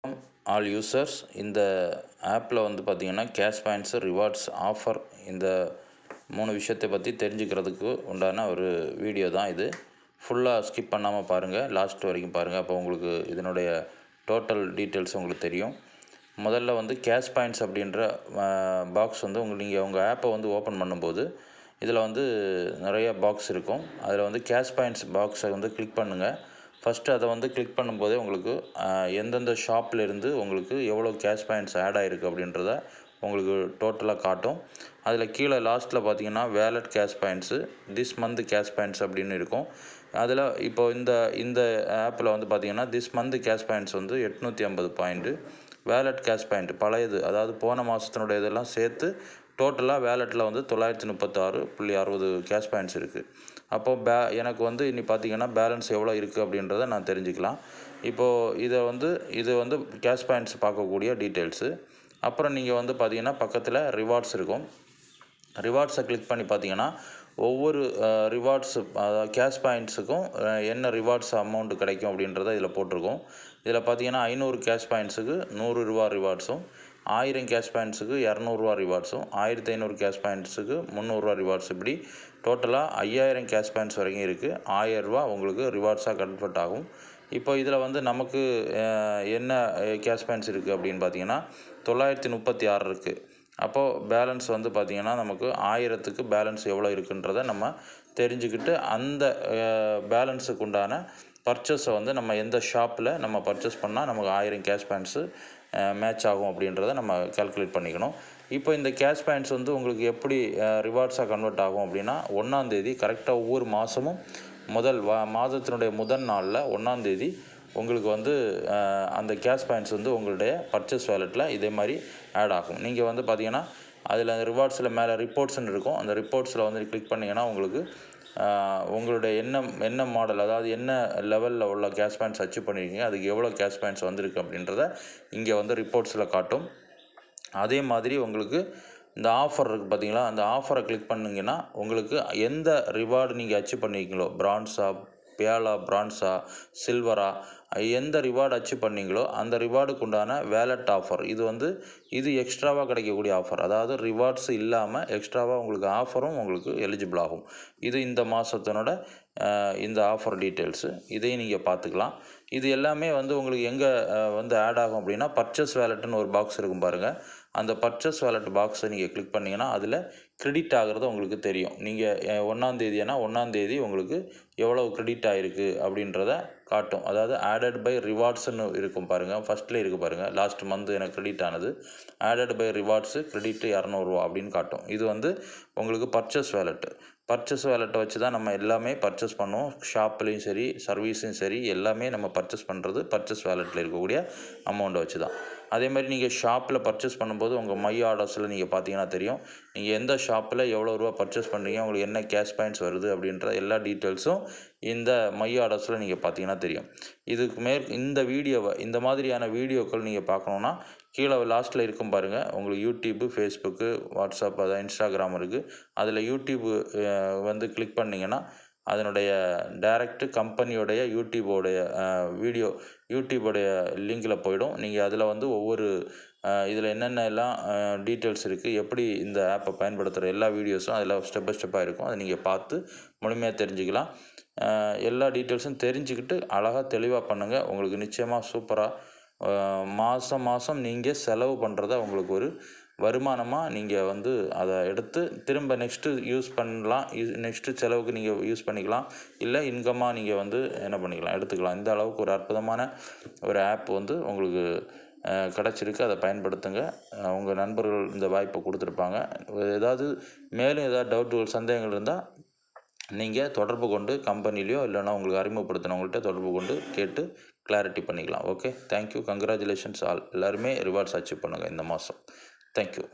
All users. இந்த ஆப்பில் வந்து பார்த்திங்கன்னா கேஷ் பாயிண்ட்ஸு, ரிவார்ட்ஸ், ஆஃபர் இந்த 3 விஷயத்தை பற்றி தெரிஞ்சுக்கிறதுக்கு உண்டான ஒரு வீடியோ தான் இது. ஃபுல்லாக ஸ்கிப் பண்ணாமல் பாருங்கள், லாஸ்ட் வரைக்கும் பாருங்கள். அப்போ உங்களுக்கு இதனுடைய டோட்டல் டீட்டெயில்ஸ் உங்களுக்கு தெரியும். முதல்ல வந்து கேஷ் பாயிண்ட்ஸ் அப்படின்ற பாக்ஸ் வந்து நீங்கள் உங்கள் ஆப்பை வந்து ஓப்பன் பண்ணும்போது இதில் வந்து நிறைய பாக்ஸ் இருக்கும். அதில் வந்து கேஷ் பாயிண்ட்ஸ் பாக்ஸை வந்து கிளிக் பண்ணுங்கள். ஃபஸ்ட்டு அதை வந்து கிளிக் பண்ணும்போதே உங்களுக்கு எந்தெந்த ஷாப்லேருந்து உங்களுக்கு எவ்வளோ கேஷ் பாயிண்ட்ஸ் ஆட் ஆகிருக்கு அப்படின்றத உங்களுக்கு டோட்டலாக காட்டும். அதில் கீழே லாஸ்ட்டில் பார்த்தீங்கன்னா wallet cash points, this month cash points அப்படின்னு இருக்கும். அதில் இப்போ இந்த ஆப்பில் வந்து பார்த்திங்கன்னா திஸ் மந்த் கேஷ் பாயிண்ட்ஸ் வந்து 850 பாயிண்ட்டு, வேலட் கேஷ் பாயிண்ட் பழையது, அதாவது போன மாதத்தினுடைய இதெல்லாம் சேர்த்து டோட்டலாக வேலெட்டில் வந்து 936.60 கேஷ் பாயிண்ட்ஸ் இருக்குது. அப்போது எனக்கு வந்து இனி பார்த்திங்கன்னா பேலன்ஸ் எவ்வளோ இருக்குது அப்படின்றத நான் தெரிஞ்சுக்கலாம். இப்போது இது வந்து கேஷ் பாயிண்ட்ஸ் பார்க்கக்கூடிய டீட்டெயில்ஸு. அப்புறம் நீங்கள் வந்து பார்த்திங்கன்னா பக்கத்தில் ரிவார்ட்ஸ் இருக்கும். ரிவார்ட்ஸை கிளிக் பண்ணி பார்த்தீங்கன்னா ஒவ்வொரு ரிவார்ட்ஸ், அதாவது கேஷ் பாயிண்ட்ஸுக்கும் என்ன ரிவார்ட்ஸ் அமௌண்ட் கிடைக்கும் அப்படின்றத இதில் போட்டிருக்கோம். இதில் பார்த்தீங்கன்னா 500 கேஷ் பாயிண்ட்ஸுக்கு 100 ரூபா ரிவார்ட்ஸும், 1000 கேஷ் பாயிண்ட்ஸுக்கு 200 ரிவார்ட்ஸும், 1500 கேஷ் பாயிண்ட்ஸுக்கு 300 ரிவார்ட்ஸ், இப்படி டோட்டலாக 5000 கேஷ் பாயிண்ட்ஸ் வரைக்கும் இருக்குது. 1000 ரூபா உங்களுக்கு ரிவார்ட்ஸாக கன்வெர்ட் ஆகும். இப்போ இதில் வந்து நமக்கு என்ன கேஷ் பாயிண்ட்ஸ் இருக்குது அப்படின்னு பார்த்தீங்கன்னா 936 இருக்குது. அப்போது பேலன்ஸ் வந்து பார்த்திங்கன்னா நமக்கு 1000க்கு பேலன்ஸ் எவ்வளோ இருக்குன்றதை நம்ம தெரிஞ்சுக்கிட்டு அந்த பேலன்ஸுக்கு உண்டான பர்ச்சேஸை வந்து நம்ம எந்த ஷாப்பில் நம்ம பர்ச்சேஸ் பண்ணால் நமக்கு 1000 கேஷ் பாயிண்ட்ஸு மேட்ச் ஆகும் அப்படின்றத நம்ம கால்குலேட் பண்ணிக்கணும். இப்போ இந்த கேஷ் பாயிண்ட்ஸ் வந்து உங்களுக்கு எப்படி ரிவார்ட்ஸாக கன்வெர்ட் ஆகும் அப்படின்னா 1ஆம் தேதி கரெக்டாக ஒவ்வொரு மாதமும் மாதத்தினுடைய முதல் நாளில் 1ஆம் தேதி உங்களுக்கு வந்து அந்த கேஷ் பாயிண்ட்ஸ் வந்து உங்களுடைய பர்ச்சேஸ் வேலெட்டில் இதே மாதிரி ஆட் ஆகும். நீங்கள் வந்து பார்த்திங்கன்னா அதில் ரிவார்ட்ஸில் மேலே ரிப்போர்ட்ஸ்ன்னு இருக்கும். அந்த ரிப்போர்ட்ஸில் வந்து கிளிக் பண்ணிங்கன்னா உங்களுக்கு உங்களுடைய என்ன மாடல், அதாவது என்ன லெவலில் உள்ள கேஷ் பாயிண்ட்ஸ் அச்சீவ் பண்ணியிருக்கீங்க, அதுக்கு எவ்வளோ கேஷ் பாயிண்ட்ஸ் வந்திருக்கு அப்படின்றத இங்கே வந்து ரிப்போர்ட்ஸில் காட்டும். அதே மாதிரி உங்களுக்கு இந்த ஆஃபர் இருக்குது பார்த்தீங்களா, அந்த ஆஃபரை கிளிக் பண்ணிங்கன்னா உங்களுக்கு எந்த ரிவார்டு நீங்கள் அச்சீவ் பண்ணியிருக்கீங்களோ, பிரான்ஸா, பேலா, பிரான்ஸா, சில்வரா, எந்த ரிவார்டு அச்சீவ் பண்ணீங்களோ அந்த ரிவார்டுக்கு உண்டான வேலட் ஆஃபர், இது எக்ஸ்ட்ராவாக கிடைக்கக்கூடிய ஆஃபர். அதாவது ரிவார்ட்ஸ் இல்லாமல் எக்ஸ்ட்ராவாக உங்களுக்கு ஆஃபரும் உங்களுக்கு எலிஜிபிள் ஆகும். இது இந்த மாதத்தினோட இந்த ஆஃபர் டீட்டெயில்ஸு, இதையும் நீங்கள் பார்த்துக்கலாம். இது எல்லாமே வந்து உங்களுக்கு எங்கே வந்து ஆட் ஆகும் அப்படின்னா பர்ச்சேஸ் வேலெட்டுன்னு ஒரு பாக்ஸ் இருக்கும் பாருங்கள். அந்த பர்ச்சேஸ் வேலெட் பாக்ஸை நீங்கள் கிளிக் பண்ணிங்கன்னா அதில் கிரெடிட் ஆகிறது உங்களுக்கு தெரியும். நீங்கள் 1ஆம் தேதினா 1ஆம் தேதி உங்களுக்கு எவ்வளவு கிரெடிட் ஆகிருக்கு அப்படின்றத காட்டும். அதாவது ஆடட் பை ரிவார்ட்ஸ்னு இருக்கும் பாருங்கள், ஃபஸ்ட்டில் இருக்குது பாருங்கள், லாஸ்ட் மந்த் எனக்கு கிரெடிட் ஆனது, ஆடட் பை ரிவார்ட்ஸு கிரெடிட்டு 200 ரூபா அப்படின்னு காட்டும். இது வந்து உங்களுக்கு பர்ச்சேஸ் வேலெட்டை வச்சு தான் நம்ம எல்லாமே பர்ச்சேஸ் பண்ணுவோம். ஷாப்லேயும் சரி, சர்வீஸும் சரி, எல்லாமே நம்ம பர்ச்சேஸ் பண்ணுறது பர்ச்சேஸ் வேலெட்டில் இருக்கக்கூடிய அமௌண்ட்டை வச்சு தான். அதே மாதிரி நீங்கள் ஷாப்பில் பர்ச்சேஸ் பண்ணும்போது உங்கள் மை ஆர்டர்ஸில் நீங்கள் பார்த்தீங்கன்னா தெரியும், நீங்கள் எந்த ஷாப்பில் எவ்வளோ ரூபா பர்ச்சேஸ் பண்ணுறீங்க, உங்களுக்கு என்ன கேஷ் பாயிண்ட்ஸ் வருது அப்படின்ற எல்லா டீட்டெயில்ஸும் இந்த மை ஆர்டர்ஸில் நீங்கள் பார்த்தீங்கன்னா தெரியும். இந்த மாதிரியான வீடியோக்கள் நீங்கள் பார்க்கணுன்னா கீழே லாஸ்ட்டில் இருக்கும் பாருங்கள், உங்களுக்கு யூடியூப்பு, ஃபேஸ்புக்கு, வாட்ஸ்அப், அதாவது இன்ஸ்டாகிராம் இருக்குது. அதில் யூடியூப்பு வந்து கிளிக் பண்ணிங்கன்னா அதனுடைய டைரக்ட்டு கம்பெனியோடைய யூடியூபோடைய லிங்கில் போயிடும். நீங்கள் அதில் வந்து ஒவ்வொரு இதில் என்னென்ன எல்லாம் டீட்டெயில்ஸ் இருக்குது, எப்படி இந்த ஆப்பை பயன்படுத்துகிற எல்லா வீடியோஸும் அதில் ஸ்டெப் பை ஸ்டெப்பாக இருக்கும். அதை நீங்கள் பார்த்து முழுமையாக தெரிஞ்சுக்கலாம். எல்லா டீட்டெயில்ஸும் தெரிஞ்சுக்கிட்டு அழகாக தெளிவாக பண்ணுங்கள். உங்களுக்கு நிச்சயமாக சூப்பராக மாதம் நீங்கள் செலவு பண்ணுறத உங்களுக்கு ஒரு வருமானமாக நீங்கள் வந்து அதை எடுத்து திரும்ப நெக்ஸ்ட்டு யூஸ் பண்ணலாம். நெக்ஸ்ட்டு செலவுக்கு நீங்கள் யூஸ் பண்ணிக்கலாம், இல்லை இன்கமாக நீங்கள் வந்து என்ன பண்ணிக்கலாம், எடுத்துக்கலாம். இந்த அளவுக்கு ஒரு அற்புதமான ஒரு ஆப் வந்து உங்களுக்கு கிடச்சிருக்கு. அதை பயன்படுத்துங்க. உங்கள் நண்பர்கள் இந்த வாய்ப்பை கொடுத்துருப்பாங்க. மேலும் ஏதாவது டவுட்டுகள், சந்தேகங்கள் இருந்தால் நீங்கள் தொடர்பு கொண்டு கம்பெனிலையோ இல்லைனா உங்களுக்கு அறிமுகப்படுத்தினவங்கள்ட்ட தொடர்பு கொண்டு கேட்டு கிளாரிட்டி பண்ணிக்கலாம். Okay, thank you, congratulations all. எல்லாருமே ரிவார்ட்ஸ் அச்சீவ் பண்ணுங்கள் இந்த மாதம். தேங்க்யூ.